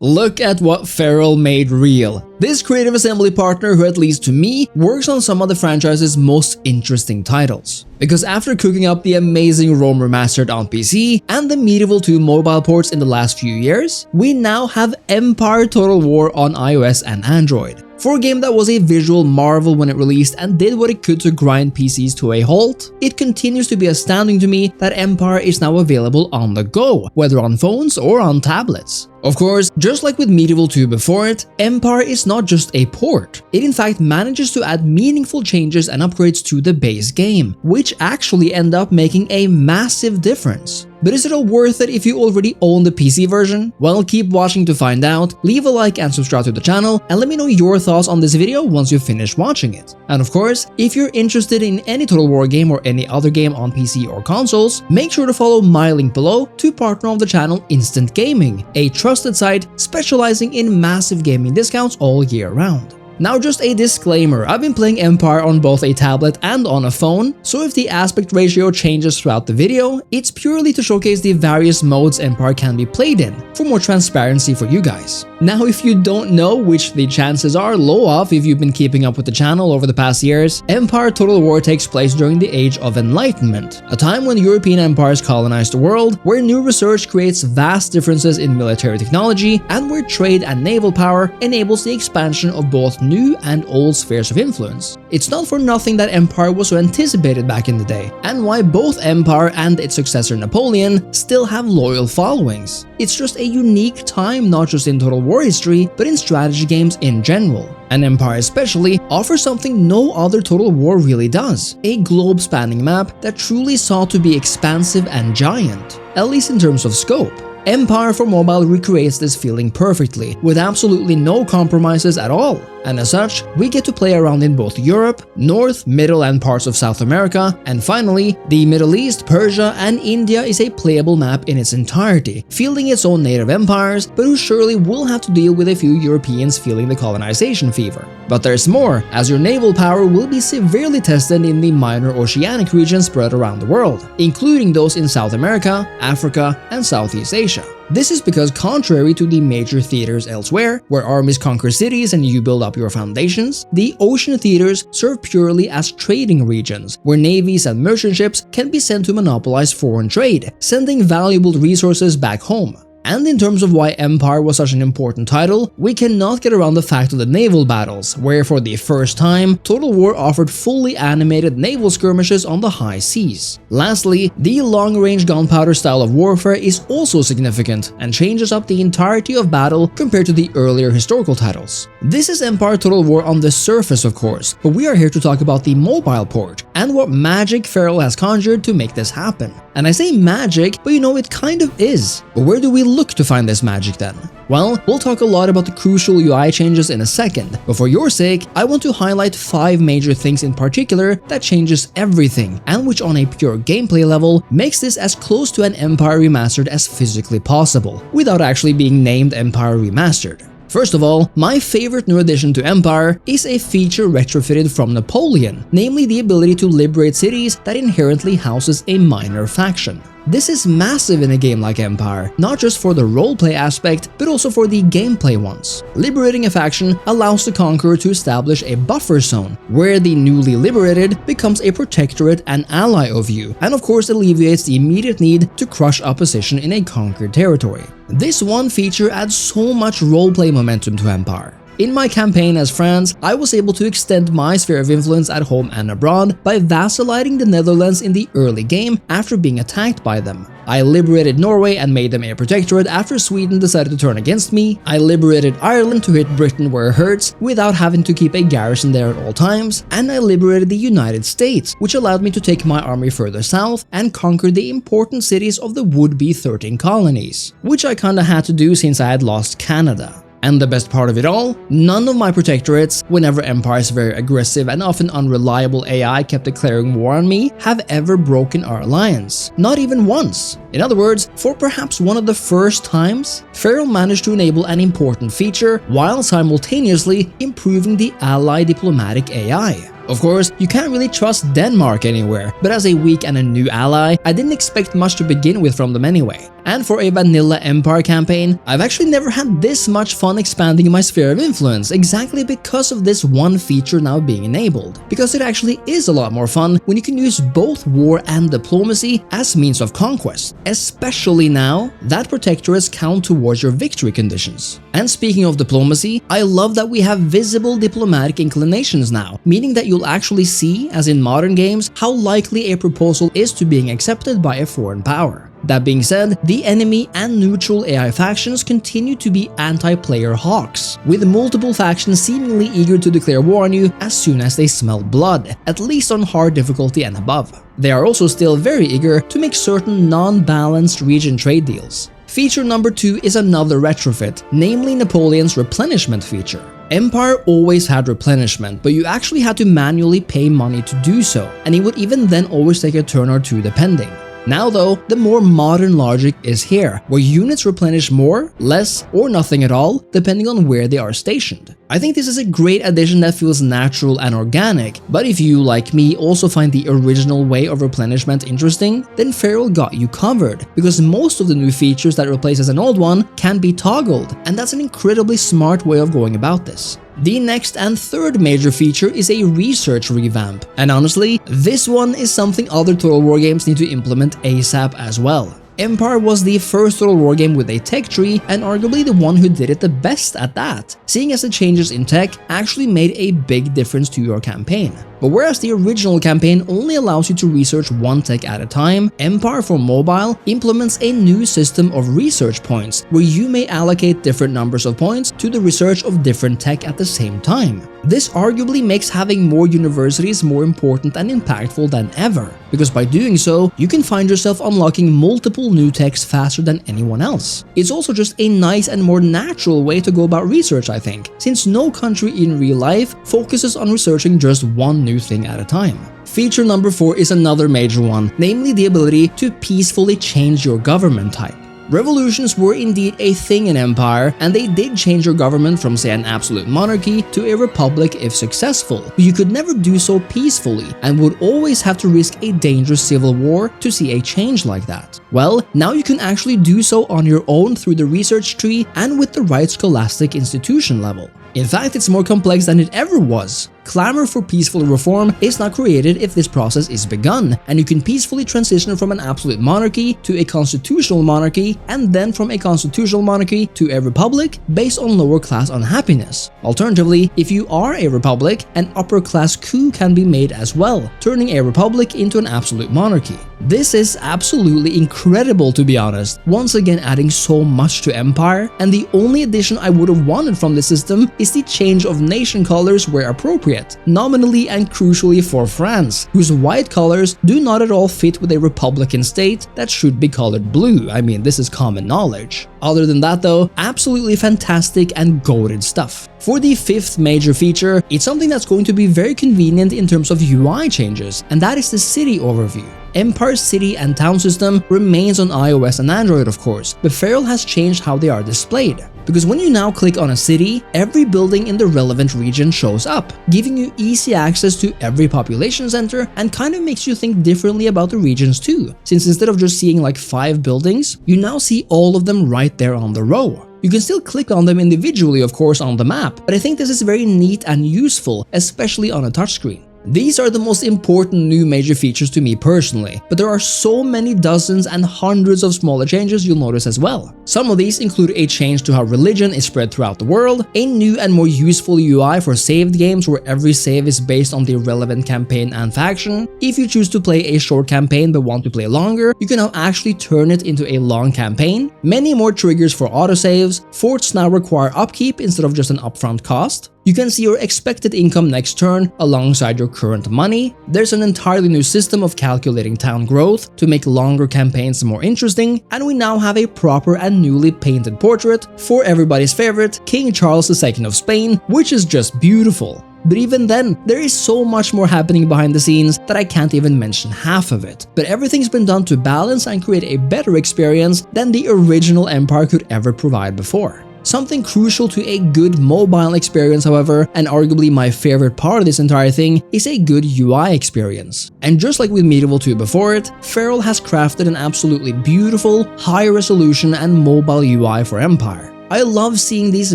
Look at what Feral made real. This creative assembly partner who, at least to me, works on some of the franchise's most interesting titles. Because after cooking up the amazing Rome Remastered on PC and the Medieval 2 mobile ports in the last few years, we now have Empire Total War on iOS and Android. For a game that was a visual marvel when it released and did what it could to grind PCs to a halt, it continues to be astounding to me that Empire is now available on the go, whether on phones or on tablets. Of course, just like with Medieval 2 before it, Empire is not just a port. It in fact manages to add meaningful changes and upgrades to the base game, which actually end up making a massive difference. But is it all worth it if you already own the PC version? Well, keep watching to find out, leave a like and subscribe to the channel, and let me know your thoughts on this video once you finish watching it. And of course, if you're interested in any Total War game or any other game on PC or consoles, make sure to follow my link below to partner of the channel Instant Gaming, a trusted site specializing in massive gaming discounts all year round. Now, just a disclaimer, I've been playing Empire on both a tablet and on a phone, so if the aspect ratio changes throughout the video, it's purely to showcase the various modes Empire can be played in, for more transparency for you guys. Now, if you don't know, which the chances are low of if you've been keeping up with the channel over the past years, Empire Total War takes place during the Age of Enlightenment, a time when European empires colonized the world, where new research creates vast differences in military technology, and where trade and naval power enables the expansion of both new and old spheres of influence. It's not for nothing that Empire was so anticipated back in the day, and why both Empire and its successor Napoleon still have loyal followings. It's just a unique time not just in Total War history, but in strategy games in general. And Empire especially offers something no other Total War really does, a globe-spanning map that truly sought to be expansive and giant, at least in terms of scope. Empire for mobile recreates this feeling perfectly, with absolutely no compromises at all. And as such, we get to play around in both Europe, North, Middle and parts of South America, and finally, the Middle East, Persia and India is a playable map in its entirety, fielding its own native empires, but who surely will have to deal with a few Europeans feeling the colonization fever. But there's more, as your naval power will be severely tested in the minor oceanic regions spread around the world, including those in South America, Africa and Southeast Asia. This is because, contrary to the major theaters elsewhere, where armies conquer cities and you build up your foundations, the ocean theaters serve purely as trading regions, where navies and merchant ships can be sent to monopolize foreign trade, sending valuable resources back home. And in terms of why Empire was such an important title, we cannot get around the fact of the naval battles, where for the first time, Total War offered fully animated naval skirmishes on the high seas. Lastly, the long-range gunpowder style of warfare is also significant and changes up the entirety of battle compared to the earlier historical titles. This is Empire Total War on the surface, of course, but we are here to talk about the mobile port and what magic Feral has conjured to make this happen. And I say magic, but you know, it kind of is. But where do we look to find this magic then? Well, we'll talk a lot about the crucial UI changes in a second, but for your sake, I want to highlight 5 major things in particular that changes everything, and which on a pure gameplay level makes this as close to an Empire Remastered as physically possible, without actually being named Empire Remastered. First of all, my favorite new addition to Empire is a feature retrofitted from Napoleon, namely the ability to liberate cities that inherently houses a minor faction. This is massive in a game like Empire, not just for the roleplay aspect, but also for the gameplay ones. Liberating a faction allows the conqueror to establish a buffer zone, where the newly liberated becomes a protectorate and ally of you, and of course alleviates the immediate need to crush opposition in a conquered territory. This one feature adds so much roleplay momentum to Empire. In my campaign as France, I was able to extend my sphere of influence at home and abroad by vassalizing the Netherlands in the early game after being attacked by them. I liberated Norway and made them a protectorate after Sweden decided to turn against me. I liberated Ireland to hit Britain where it hurts without having to keep a garrison there at all times. And I liberated the United States, which allowed me to take my army further south and conquer the important cities of the would-be 13 colonies, which I kinda had to do since I had lost Canada. And the best part of it all, none of my protectorates, whenever Empire's very aggressive and often unreliable AI kept declaring war on me, have ever broken our alliance. Not even once. In other words, for perhaps one of the first times, Feral managed to enable an important feature while simultaneously improving the ally diplomatic AI. Of course, you can't really trust Denmark anywhere, but as a weak and a new ally, I didn't expect much to begin with from them anyway. And for a vanilla Empire campaign, I've actually never had this much fun expanding my sphere of influence exactly because of this one feature now being enabled. Because it actually is a lot more fun when you can use both war and diplomacy as means of conquest, especially now that protectorates count towards your victory conditions. And speaking of diplomacy, I love that we have visible diplomatic inclinations now, meaning that you'll actually see, as in modern games, how likely a proposal is to being accepted by a foreign power. That being said, the enemy and neutral AI factions continue to be anti-player hawks, with multiple factions seemingly eager to declare war on you as soon as they smell blood, at least on hard difficulty and above. They are also still very eager to make certain non-balanced region trade deals. Feature number 2 is another retrofit, namely Napoleon's replenishment feature. Empire always had replenishment, but you actually had to manually pay money to do so, and it would even then always take a turn or two depending. Now though, the more modern logic is here, where units replenish more, less, or nothing at all, depending on where they are stationed. I think this is a great addition that feels natural and organic, but if you, like me, also find the original way of replenishment interesting, then Feral got you covered, because most of the new features that replaces an old one can be toggled, and that's an incredibly smart way of going about this. The next and third major feature is a research revamp, and honestly, this one is something other Total War games need to implement ASAP as well. Empire was the first Total War game with a tech tree, and arguably the one who did it the best at that, seeing as the changes in tech actually made a big difference to your campaign. But whereas the original campaign only allows you to research one tech at a time, Empire for mobile implements a new system of research points, where you may allocate different numbers of points to the research of different tech at the same time. This arguably makes having more universities more important and impactful than ever, because by doing so, you can find yourself unlocking multiple new techs faster than anyone else. It's also just a nice and more natural way to go about research, I think, since no country in real life focuses on researching just one new thing at a time. Feature number 4 is another major one, namely the ability to peacefully change your government type. Revolutions were indeed a thing in Empire, and they did change your government from, say, an absolute monarchy to a republic if successful, but you could never do so peacefully and would always have to risk a dangerous civil war to see a change like that. Well, now you can actually do so on your own through the research tree and with the right scholastic institution level. In fact, it's more complex than it ever was. Clamor for peaceful reform is not created if this process is begun, and you can peacefully transition from an absolute monarchy to a constitutional monarchy, and then from a constitutional monarchy to a republic based on lower class unhappiness. Alternatively, if you are a republic, an upper class coup can be made as well, turning a republic into an absolute monarchy. This is absolutely incredible, to be honest, once again adding so much to Empire, and the only addition I would have wanted from this system is the change of nation colors where appropriate, nominally and crucially for France, whose white colors do not at all fit with a republican state that should be colored blue. I mean, this is common knowledge. Other than that though, absolutely fantastic and goated stuff. For the 5th major feature, it's something that's going to be very convenient in terms of UI changes, and that is the city overview. Empire's city and town system remains on iOS and Android, of course, but Feral has changed how they are displayed. Because when you now click on a city, every building in the relevant region shows up, giving you easy access to every population center and kind of makes you think differently about the regions too, since instead of just seeing like 5 buildings, you now see all of them right there on the row. You can still click on them individually, of course, on the map, but I think this is very neat and useful, especially on a touchscreen. These are the most important new major features to me personally, but there are so many dozens and hundreds of smaller changes you'll notice as well. Some of these include a change to how religion is spread throughout the world, a new and more useful UI for saved games where every save is based on the relevant campaign and faction. If you choose to play a short campaign but want to play longer, you can now actually turn it into a long campaign, many more triggers for autosaves, forts now require upkeep instead of just an upfront cost. You can see your expected income next turn alongside your current money. There's an entirely new system of calculating town growth to make longer campaigns more interesting, and we now have a proper and newly painted portrait for everybody's favorite, King Charles II of Spain, which is just beautiful. But even then, there is so much more happening behind the scenes that I can't even mention half of it. But everything's been done to balance and create a better experience than the original Empire could ever provide before. Something crucial to a good mobile experience, however, and arguably my favorite part of this entire thing, is a good UI experience. And just like with Medieval 2 before it, Feral has crafted an absolutely beautiful, high-resolution and mobile UI for Empire. I love seeing these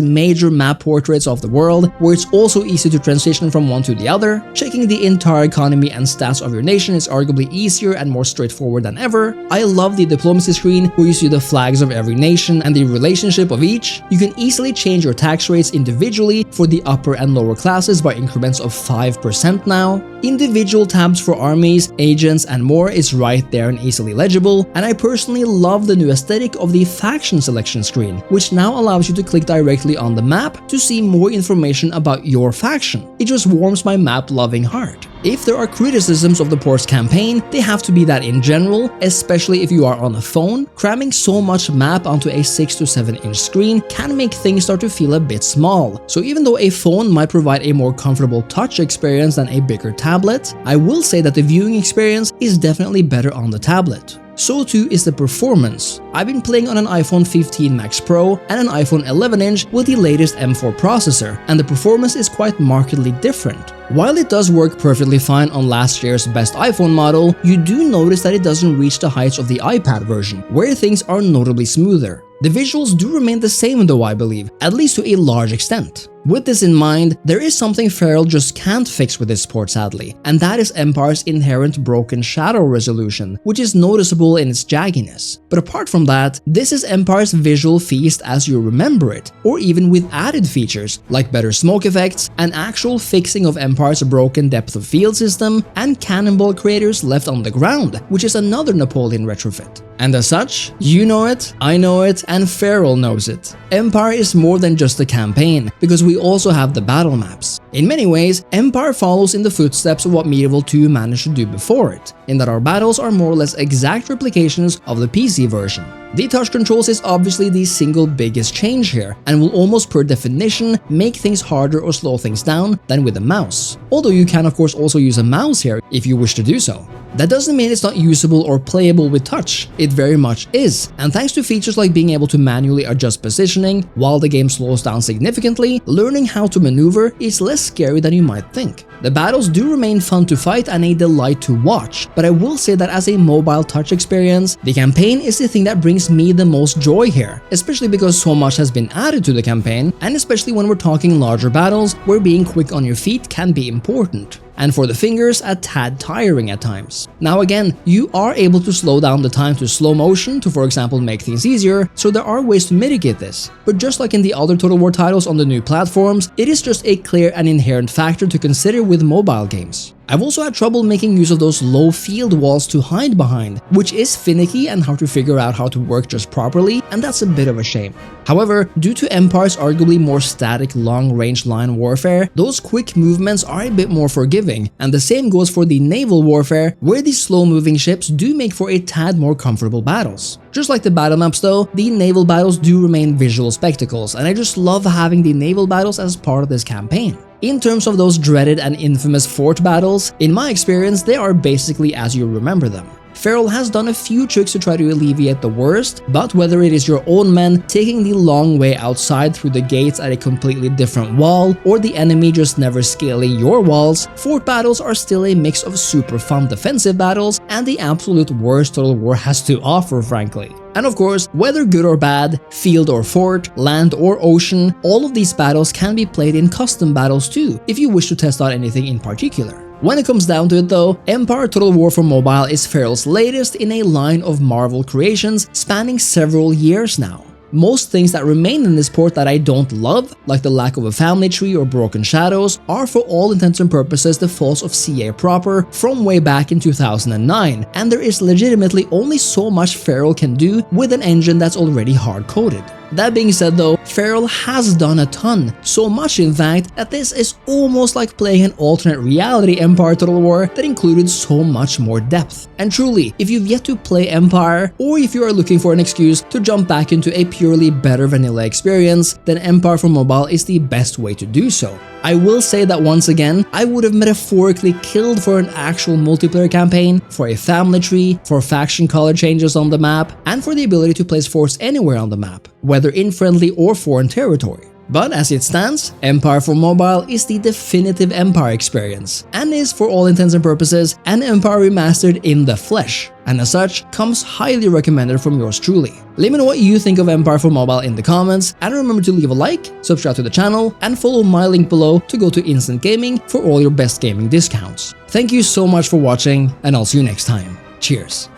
major map portraits of the world, where it's also easy to transition from one to the other. Checking the entire economy and stats of your nation is arguably easier and more straightforward than ever. I love the diplomacy screen, where you see the flags of every nation and the relationship of each. You can easily change your tax rates individually for the upper and lower classes by increments of 5% now. Individual tabs for armies, agents, and more is right there and easily legible, and I personally love the new aesthetic of the faction selection screen, which now allows you to click directly on the map to see more information about your faction. It just warms my map-loving heart. If there are criticisms of the port's campaign, they have to be that in general, especially if you are on a phone, cramming so much map onto a 6 to 7 inch screen can make things start to feel a bit small. So even though a phone might provide a more comfortable touch experience than a bigger tablet, I will say that the viewing experience is definitely better on the tablet. So too is the performance. I've been playing on an iPhone 15 Max Pro and an iPhone 11-inch with the latest M4 processor, and the performance is quite markedly different. While it does work perfectly fine on last year's best iPhone model, you do notice that it doesn't reach the heights of the iPad version, where things are notably smoother. The visuals do remain the same though, I believe, at least to a large extent. With this in mind, there is something Feral just can't fix with this port sadly, and that is Empire's inherent broken shadow resolution, which is noticeable in its jagginess. But apart from that, this is Empire's visual feast as you remember it, or even with added features like better smoke effects, an actual fixing of Empire's broken depth of field system, and cannonball craters left on the ground, which is another Napoleon retrofit. And as such, you know it, I know it, and Feral knows it. Empire is more than just a campaign, because we also have the battle maps. In many ways, Empire follows in the footsteps of what Medieval 2 managed to do before it, in that our battles are more or less exact replications of the PC version. The touch controls is obviously the single biggest change here, and will almost per definition make things harder or slow things down than with a mouse. Although you can of course also use a mouse here if you wish to do so. That doesn't mean it's not usable or playable with touch, it very much is, and thanks to features like being able to manually adjust positioning while the game slows down significantly, learning how to maneuver is less scary than you might think. The battles do remain fun to fight and a delight to watch, but I will say that as a mobile touch experience, the campaign is the thing that brings me the most joy here, especially because so much has been added to the campaign, and especially when we're talking larger battles where being quick on your feet can be important. And for the fingers, a tad tiring at times. Now again, you are able to slow down the time to slow motion to, for example, make things easier, so there are ways to mitigate this. But just like in the other Total War titles on the new platforms, it is just a clear and inherent factor to consider with mobile games. I've also had trouble making use of those low field walls to hide behind, which is finicky and hard to figure out how to work just properly, and that's a bit of a shame. However, due to Empire's arguably more static long-range line warfare, those quick movements are a bit more forgiving, and the same goes for the naval warfare, where these slow-moving ships do make for a tad more comfortable battles. Just like the battle maps though, the naval battles do remain visual spectacles, and I just love having the naval battles as part of this campaign. In terms of those dreaded and infamous fort battles, in my experience, they are basically as you remember them. Feral has done a few tricks to try to alleviate the worst, but whether it is your own men taking the long way outside through the gates at a completely different wall, or the enemy just never scaling your walls, fort battles are still a mix of super fun defensive battles and the absolute worst Total War has to offer, frankly. And of course, whether good or bad, field or fort, land or ocean, all of these battles can be played in custom battles too, if you wish to test out anything in particular. When it comes down to it though, Empire Total War for Mobile is Feral's latest in a line of Marvel creations spanning several years now. Most things that remain in this port that I don't love, like the lack of a family tree or broken shadows, are for all intents and purposes the faults of CA proper from way back in 2009, and there is legitimately only so much Feral can do with an engine that's already hard-coded. That being said though, Feral has done a ton, so much in fact that this is almost like playing an alternate reality Empire Total War that included so much more depth. And truly, if you've yet to play Empire, or if you are looking for an excuse to jump back into a purely better vanilla experience, then Empire for Mobile is the best way to do so. I will say that once again, I would have metaphorically killed for an actual multiplayer campaign, for a family tree, for faction color changes on the map, and for the ability to place force anywhere on the map, whether in friendly or foreign territory. But as it stands, Empire for Mobile is the definitive Empire experience, and is for all intents and purposes an Empire remastered in the flesh, and as such comes highly recommended from yours truly. Let me know what you think of Empire for Mobile in the comments, and remember to leave a like, subscribe to the channel, and follow my link below to go to Instant Gaming for all your best gaming discounts. Thank you so much for watching, and I'll see you next time. Cheers!